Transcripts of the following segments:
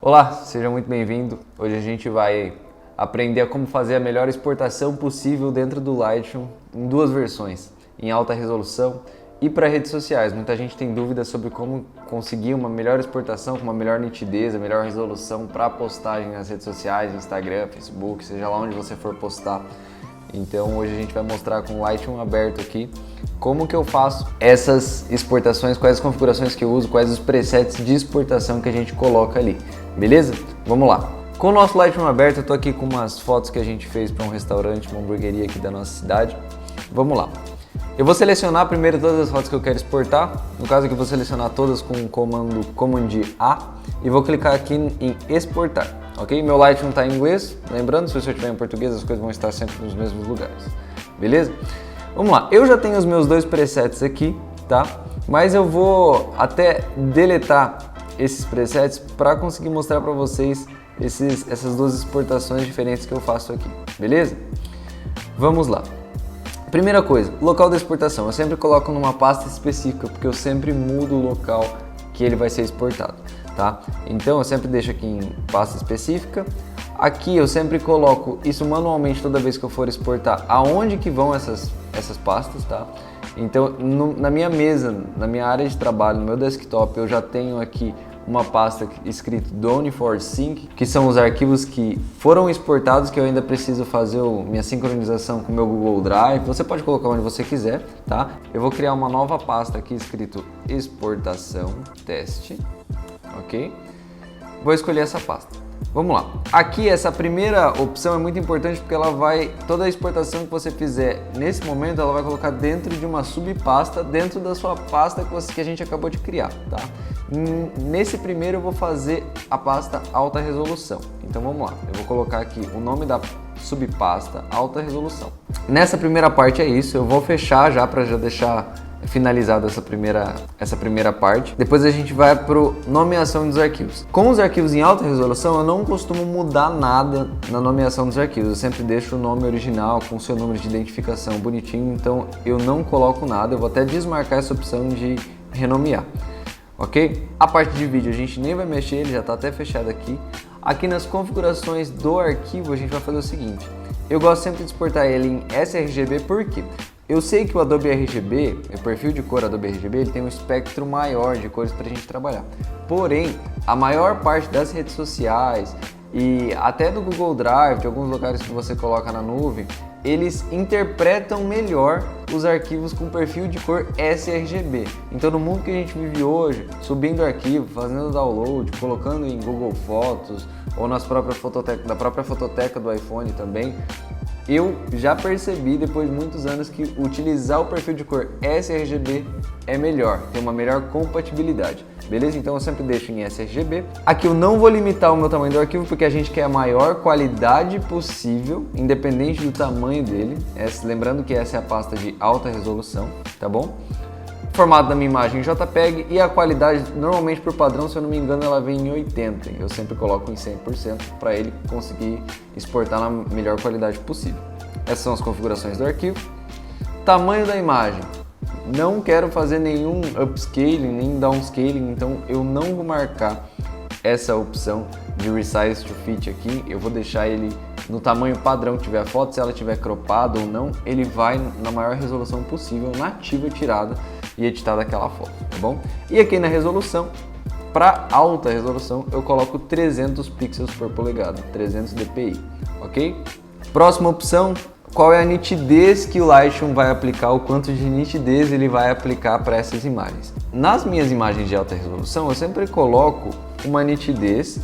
Olá, seja muito bem-vindo. Hoje a gente vai aprender a como fazer a melhor exportação possível dentro do Lightroom em duas versões, em alta resolução e para redes sociais. Muita gente tem dúvidas sobre como conseguir uma melhor exportação com uma melhor nitidez, a melhor resolução para postagem nas redes sociais, Instagram, Facebook, seja lá onde você for postar. Então hoje a gente vai mostrar com o Lightroom aberto aqui como que eu faço essas exportações, quais as configurações que eu uso, quais os presets de exportação que a gente coloca ali, beleza? Vamos lá! Com o nosso Lightroom aberto, eu tô aqui com umas fotos que a gente fez para um restaurante, uma hamburgueria aqui da nossa cidade. Vamos lá! Eu vou selecionar primeiro todas as fotos que eu quero exportar, no caso aqui eu vou selecionar todas com o comando Command A e vou clicar aqui em exportar. Ok? Meu Lightroom está em inglês, lembrando, se você estiver em português as coisas vão estar sempre nos mesmos lugares, beleza? Vamos lá, eu já tenho os meus dois presets aqui, tá? Mas eu vou até deletar esses presets para conseguir mostrar para vocês essas duas exportações diferentes que eu faço aqui, beleza? Vamos lá. Primeira coisa, local da exportação, eu sempre coloco numa pasta específica, porque eu sempre mudo o local que ele vai ser exportado. Tá? Então eu sempre deixo aqui em pasta específica. Aqui eu sempre coloco isso manualmente toda vez que eu for exportar aonde que vão essas pastas, tá? Então na minha mesa, na minha área de trabalho, no meu desktop, eu já tenho aqui uma pasta escrito Done for Sync, que são os arquivos que foram exportados, que eu ainda preciso fazer minha sincronização com o meu Google Drive. Você pode colocar onde você quiser, tá? Eu vou criar uma nova pasta aqui escrito Exportação Teste. Ok? Vou escolher essa pasta. Vamos lá. Aqui essa primeira opção é muito importante porque ela vai, toda a exportação que você fizer nesse momento, ela vai colocar dentro de uma subpasta, dentro da sua pasta que a gente acabou de criar, tá? Nesse primeiro eu vou fazer a pasta alta resolução. Então vamos lá. Eu vou colocar aqui o nome da subpasta alta resolução. Nessa primeira parte é isso. Eu vou fechar já para já deixar finalizada essa primeira parte. Depois a gente vai para nomeação dos arquivos. Com os arquivos em alta resolução, eu não costumo mudar nada na nomeação dos arquivos. Eu sempre deixo o nome original com o seu número de identificação bonitinho, então eu não coloco nada. Eu vou até desmarcar essa opção de renomear. Ok? A parte de vídeo a gente nem vai mexer, ele já está até fechado aqui. Aqui nas configurações do arquivo a gente vai fazer o seguinte. Eu gosto sempre de exportar ele em sRGB, por quê? Eu sei que o Adobe RGB, o perfil de cor Adobe RGB, ele tem um espectro maior de cores para a gente trabalhar. Porém, a maior parte das redes sociais e até do Google Drive, de alguns lugares que você coloca na nuvem, eles interpretam melhor os arquivos com perfil de cor sRGB. Então, no mundo que a gente vive hoje, subindo arquivo, fazendo download, colocando em Google Fotos ou na própria fototeca do iPhone também, eu já percebi depois de muitos anos que utilizar o perfil de cor sRGB é melhor, tem uma melhor compatibilidade, beleza? Então eu sempre deixo em sRGB. Aqui eu não vou limitar o meu tamanho do arquivo porque a gente quer a maior qualidade possível, independente do tamanho dele. Lembrando que essa é a pasta de alta resolução, tá bom? Formato da minha imagem JPEG e a qualidade, normalmente por padrão, se eu não me engano, ela vem em 80. Eu sempre coloco em 100% para ele conseguir exportar na melhor qualidade possível. Essas são as configurações do arquivo. Tamanho da imagem. Não quero fazer nenhum upscaling, nem downscaling, então eu não vou marcar essa opção de Resize to Fit aqui. Eu vou deixar ele no tamanho padrão que tiver a foto. Se ela tiver cropada ou não, ele vai na maior resolução possível, nativa, tirada e editada aquela foto, tá bom? E aqui na resolução, para alta resolução, eu coloco 300 pixels por polegada, 300 dpi, ok? Próxima opção, qual é a nitidez que o Lightroom vai aplicar, o quanto de nitidez ele vai aplicar para essas imagens. Nas minhas imagens de alta resolução, eu sempre coloco uma nitidez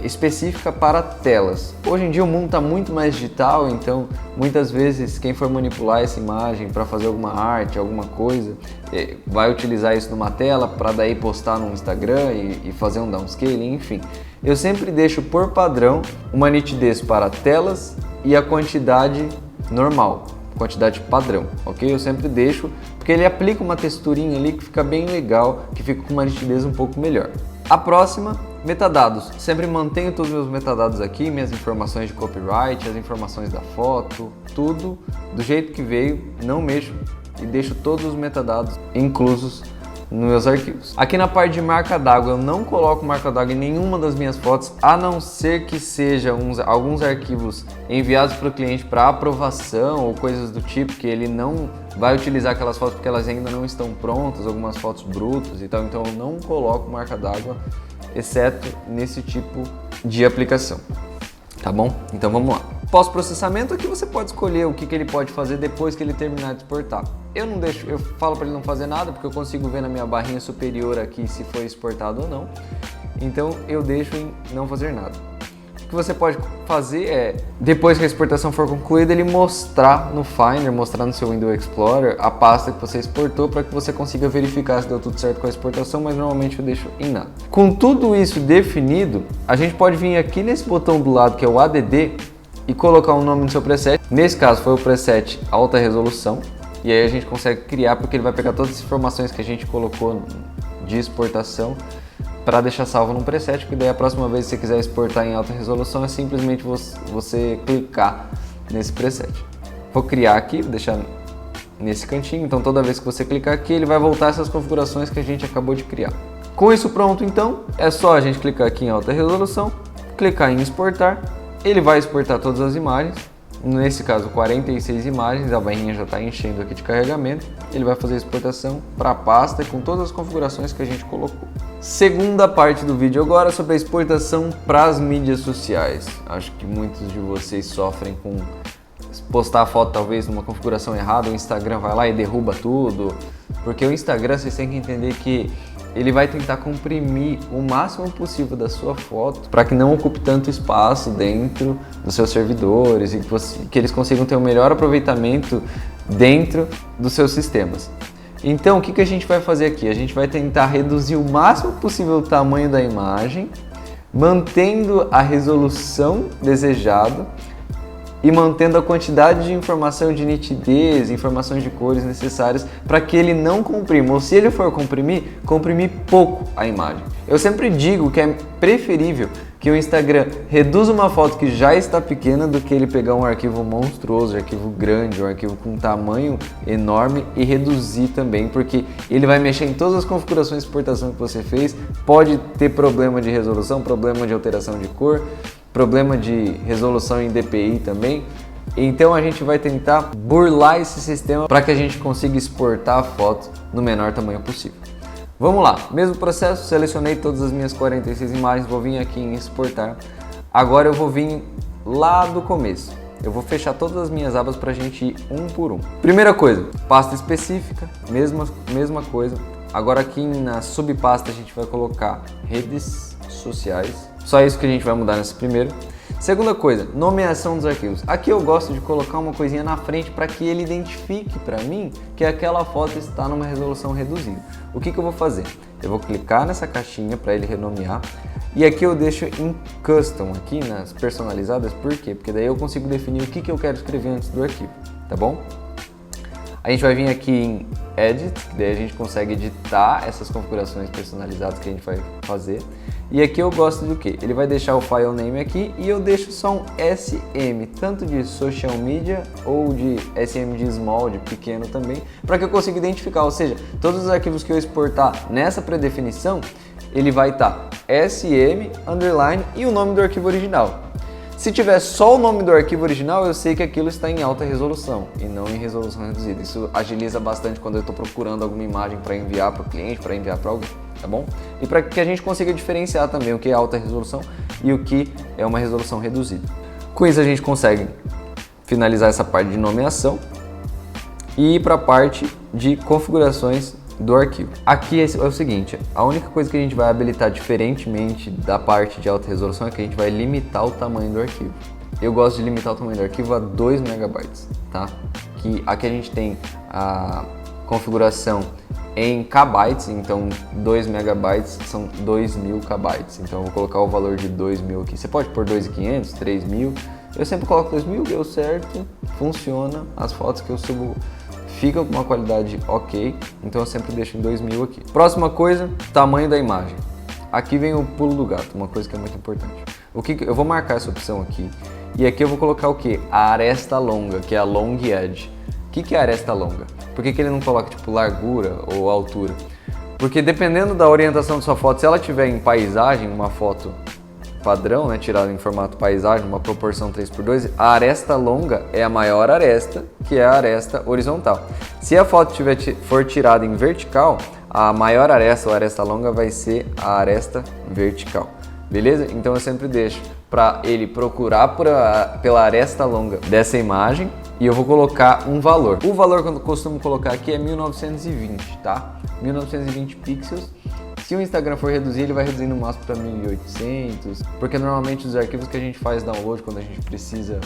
específica para telas. Hoje em dia o mundo está muito mais digital, então muitas vezes quem for manipular essa imagem para fazer alguma arte, alguma coisa, vai utilizar isso numa tela para daí postar no Instagram e fazer um downscaling, enfim. Eu sempre deixo por padrão uma nitidez para telas e a quantidade normal, quantidade padrão, ok? Eu sempre deixo, porque ele aplica uma texturinha ali que fica bem legal, que fica com uma nitidez um pouco melhor. A próxima, metadados. Sempre mantenho todos os meus metadados aqui, minhas informações de copyright, as informações da foto, tudo do jeito que veio, não mexo e deixo todos os metadados inclusos nos meus arquivos. Aqui na parte de marca d'água, eu não coloco marca d'água em nenhuma das minhas fotos, a não ser que sejam alguns arquivos enviados para o cliente para aprovação ou coisas do tipo, que ele não vai utilizar aquelas fotos porque elas ainda não estão prontas, algumas fotos brutas e tal, então eu não coloco marca d'água, exceto nesse tipo de aplicação, tá bom? Então vamos lá. Pós-processamento, aqui você pode escolher o que ele pode fazer depois que ele terminar de exportar. Eu falo para ele não fazer nada, porque eu consigo ver na minha barrinha superior aqui se foi exportado ou não. Então eu deixo em não fazer nada. O que você pode fazer é, depois que a exportação for concluída, ele mostrar no Finder, mostrar no seu Windows Explorer a pasta que você exportou para que você consiga verificar se deu tudo certo com a exportação, mas normalmente eu deixo em nada. Com tudo isso definido, a gente pode vir aqui nesse botão do lado que é o ADD e colocar um nome no seu preset. Nesse caso foi o preset alta resolução, e aí a gente consegue criar, porque ele vai pegar todas as informações que a gente colocou de exportação para deixar salvo num preset, porque daí a próxima vez que você quiser exportar em alta resolução é simplesmente você clicar nesse preset. Vou criar aqui, vou deixar nesse cantinho, então toda vez que você clicar aqui ele vai voltar essas configurações que a gente acabou de criar. Com isso pronto, então é só a gente clicar aqui em alta resolução, clicar em exportar, ele vai exportar todas as imagens, nesse caso 46 imagens, a barrinha já está enchendo aqui de carregamento, ele vai fazer a exportação para a pasta com todas as configurações que a gente colocou. Segunda parte do vídeo agora sobre a exportação para as mídias sociais. Acho que muitos de vocês sofrem com postar a foto talvez numa configuração errada, o Instagram vai lá e derruba tudo, porque o Instagram vocês têm que entender que ele vai tentar comprimir o máximo possível da sua foto para que não ocupe tanto espaço dentro dos seus servidores e que eles consigam ter o melhor aproveitamento dentro dos seus sistemas. Então, o que a gente vai fazer aqui? A gente vai tentar reduzir o máximo possível o tamanho da imagem, mantendo a resolução desejada e mantendo a quantidade de informação de nitidez, informações de cores necessárias para que ele não comprima, ou se ele for comprimir pouco a imagem. Eu sempre digo que é preferível que o Instagram reduza uma foto que já está pequena do que ele pegar um arquivo monstruoso, um arquivo grande, um arquivo com tamanho enorme e reduzir também, porque ele vai mexer em todas as configurações de exportação que você fez, pode ter problema de resolução, problema de alteração de cor, problema de resolução em DPI também. Então a gente vai tentar burlar esse sistema para que a gente consiga exportar a foto no menor tamanho possível. Vamos lá, mesmo processo, selecionei todas as minhas 46 imagens, vou vir aqui em exportar. Agora eu vou vir lá do começo. Eu vou fechar todas as minhas abas para a gente ir um por um. Primeira coisa, pasta específica, mesma coisa. Agora aqui na subpasta a gente vai colocar redes sociais. Só isso que a gente vai mudar nesse primeiro. Segunda coisa, nomeação dos arquivos. Aqui eu gosto de colocar uma coisinha na frente para que ele identifique para mim que aquela foto está numa resolução reduzida. O que eu vou fazer? Eu vou clicar nessa caixinha para ele renomear e aqui eu deixo em Custom, aqui nas personalizadas. Por quê? Porque daí eu consigo definir o que eu quero escrever antes do arquivo, tá bom? A gente vai vir aqui em Edit, que daí a gente consegue editar essas configurações personalizadas que a gente vai fazer. E aqui eu gosto do que? Ele vai deixar o file name aqui e eu deixo só um SM, tanto de social media ou de SM de small, de pequeno também, para que eu consiga identificar, ou seja, todos os arquivos que eu exportar nessa predefinição, ele vai estar SM, underline e o nome do arquivo original. Se tiver só o nome do arquivo original, eu sei que aquilo está em alta resolução e não em resolução reduzida. Isso agiliza bastante quando eu estou procurando alguma imagem para enviar para o cliente, para enviar para alguém, tá bom? E para que a gente consiga diferenciar também o que é alta resolução e o que é uma resolução reduzida. Com isso a gente consegue finalizar essa parte de nomeação e ir para a parte de configurações do arquivo. Aqui é o seguinte, a única coisa que a gente vai habilitar diferentemente da parte de alta resolução é que a gente vai limitar o tamanho do arquivo. Eu gosto de limitar o tamanho do arquivo a 2 MB, tá? Que aqui a gente tem a configuração em kbytes, então 2 MB são 2.000 KB. Então eu vou colocar o valor de 2.000 aqui. Você pode pôr 2.500, 3.000. Eu sempre coloco 2.000, deu certo, funciona. As fotos que eu subo ficam com uma qualidade ok, então eu sempre deixo em 2.000 aqui. Próxima coisa, tamanho da imagem. Aqui vem o pulo do gato, uma coisa que é muito importante. Eu vou marcar essa opção aqui e aqui eu vou colocar o que? A aresta longa, que é a long edge. O que é a aresta longa? Por que ele não coloca tipo largura ou altura? Porque dependendo da orientação da sua foto, se ela tiver em paisagem, uma foto padrão, né, tirada em formato paisagem, uma proporção 3:2, a aresta longa é a maior aresta, que é a aresta horizontal. Se a foto for tirada em vertical, a maior aresta ou aresta longa vai ser a aresta vertical. Beleza? Então eu sempre deixo para ele procurar pela aresta longa dessa imagem e eu vou colocar um valor. O valor que eu costumo colocar aqui é 1920, tá? 1920 pixels. Se o Instagram for reduzir, ele vai reduzir no máximo para 1800, porque normalmente os arquivos que a gente faz download quando a gente precisa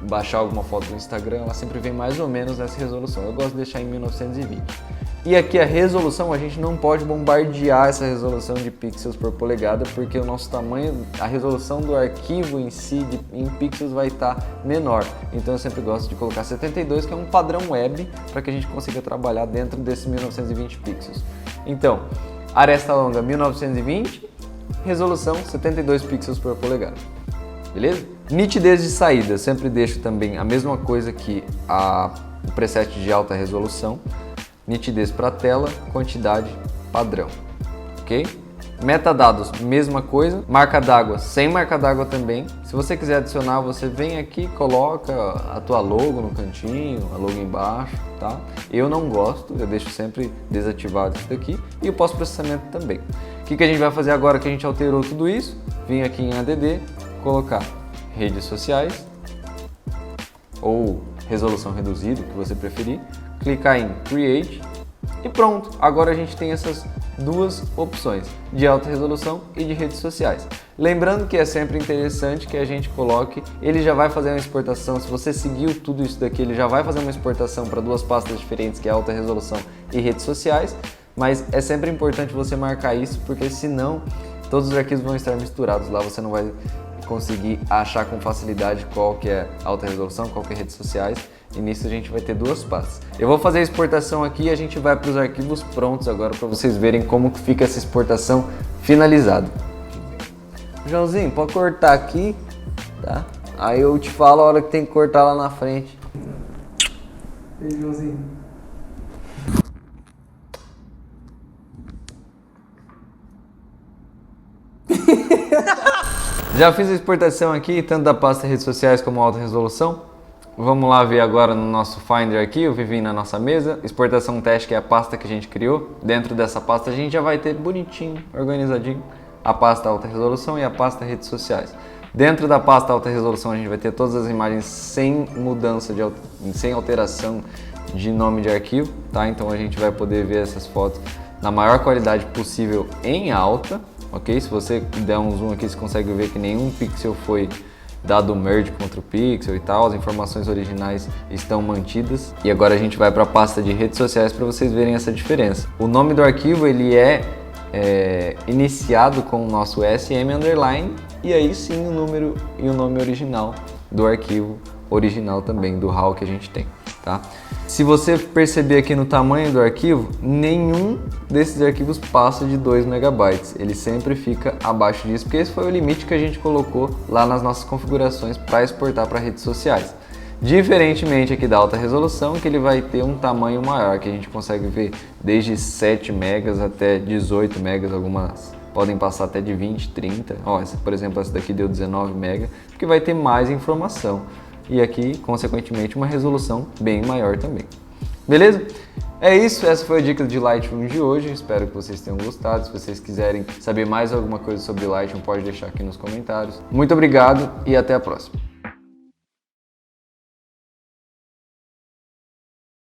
baixar alguma foto do Instagram, ela sempre vem mais ou menos nessa resolução. Eu gosto de deixar em 1920. E aqui a resolução, a gente não pode bombardear essa resolução de pixels por polegada, porque o nosso tamanho, a resolução do arquivo em si, em pixels, vai estar menor. Então eu sempre gosto de colocar 72, que é um padrão web, para que a gente consiga trabalhar dentro desses 1920 pixels. Então, aresta longa 1920, resolução 72 pixels por polegada. Beleza? Nitidez de saída, sempre deixo também a mesma coisa que o preset de alta resolução. Nitidez para tela, quantidade padrão, ok? Metadados, mesma coisa. Marca d'água, sem marca d'água também. Se você quiser adicionar, você vem aqui, coloca a tua logo no cantinho, a logo embaixo, tá? Eu não gosto, eu deixo sempre desativado isso daqui. E o pós-processamento também. O que a gente vai fazer agora que a gente alterou tudo isso? Vim aqui em ADD, colocar redes sociais ou resolução reduzida, o que você preferir. Clicar em Create e pronto, agora a gente tem essas duas opções, de alta resolução e de redes sociais. Lembrando que é sempre interessante que a gente coloque, ele já vai fazer uma exportação, se você seguiu tudo isso daqui, ele já vai fazer uma exportação para duas pastas diferentes, que é alta resolução e redes sociais, mas é sempre importante você marcar isso, porque senão todos os arquivos vão estar misturados lá, você não vai conseguir achar com facilidade qual que é alta resolução, qual que é redes sociais, e nisso a gente vai ter duas pastas. Eu vou fazer a exportação aqui e a gente vai para os arquivos prontos agora para vocês verem como que fica essa exportação finalizada. Joãozinho, pode cortar aqui, tá? Aí eu te falo a hora que tem que cortar lá na frente. Ei, Joãozinho. Já fiz a exportação aqui, tanto da pasta redes sociais como alta resolução. Vamos lá ver agora no nosso Finder aqui, eu vim na nossa mesa, exportação teste, que é a pasta que a gente criou. Dentro dessa pasta a gente já vai ter bonitinho, organizadinho, a pasta alta resolução e a pasta redes sociais. Dentro da pasta alta resolução a gente vai ter todas as imagens sem mudança, sem alteração de nome de arquivo, tá? Então a gente vai poder ver essas fotos na maior qualidade possível em alta, ok? Se você der um zoom aqui, você consegue ver que nenhum pixel foi dado merge contra o pixel e tal, as informações originais estão mantidas. E agora a gente vai para a pasta de redes sociais para vocês verem essa diferença. O nome do arquivo ele é iniciado com o nosso SM underline e aí sim o número e o nome original do arquivo original também, do RAW que a gente tem, tá? Se você perceber aqui no tamanho do arquivo, nenhum desses arquivos passa de 2 MB, ele sempre fica abaixo disso, porque esse foi o limite que a gente colocou lá nas nossas configurações para exportar para redes sociais. Diferentemente aqui da alta resolução, que ele vai ter um tamanho maior, que a gente consegue ver desde 7 MB até 18 MB, algumas podem passar até de 20, 30. Ó, por exemplo, essa daqui deu 19 MB, porque vai ter mais informação. E aqui, consequentemente, uma resolução bem maior também. Beleza? É isso, essa foi a dica de Lightroom de hoje, espero que vocês tenham gostado. Se vocês quiserem saber mais alguma coisa sobre Lightroom, pode deixar aqui nos comentários. Muito obrigado e até a próxima.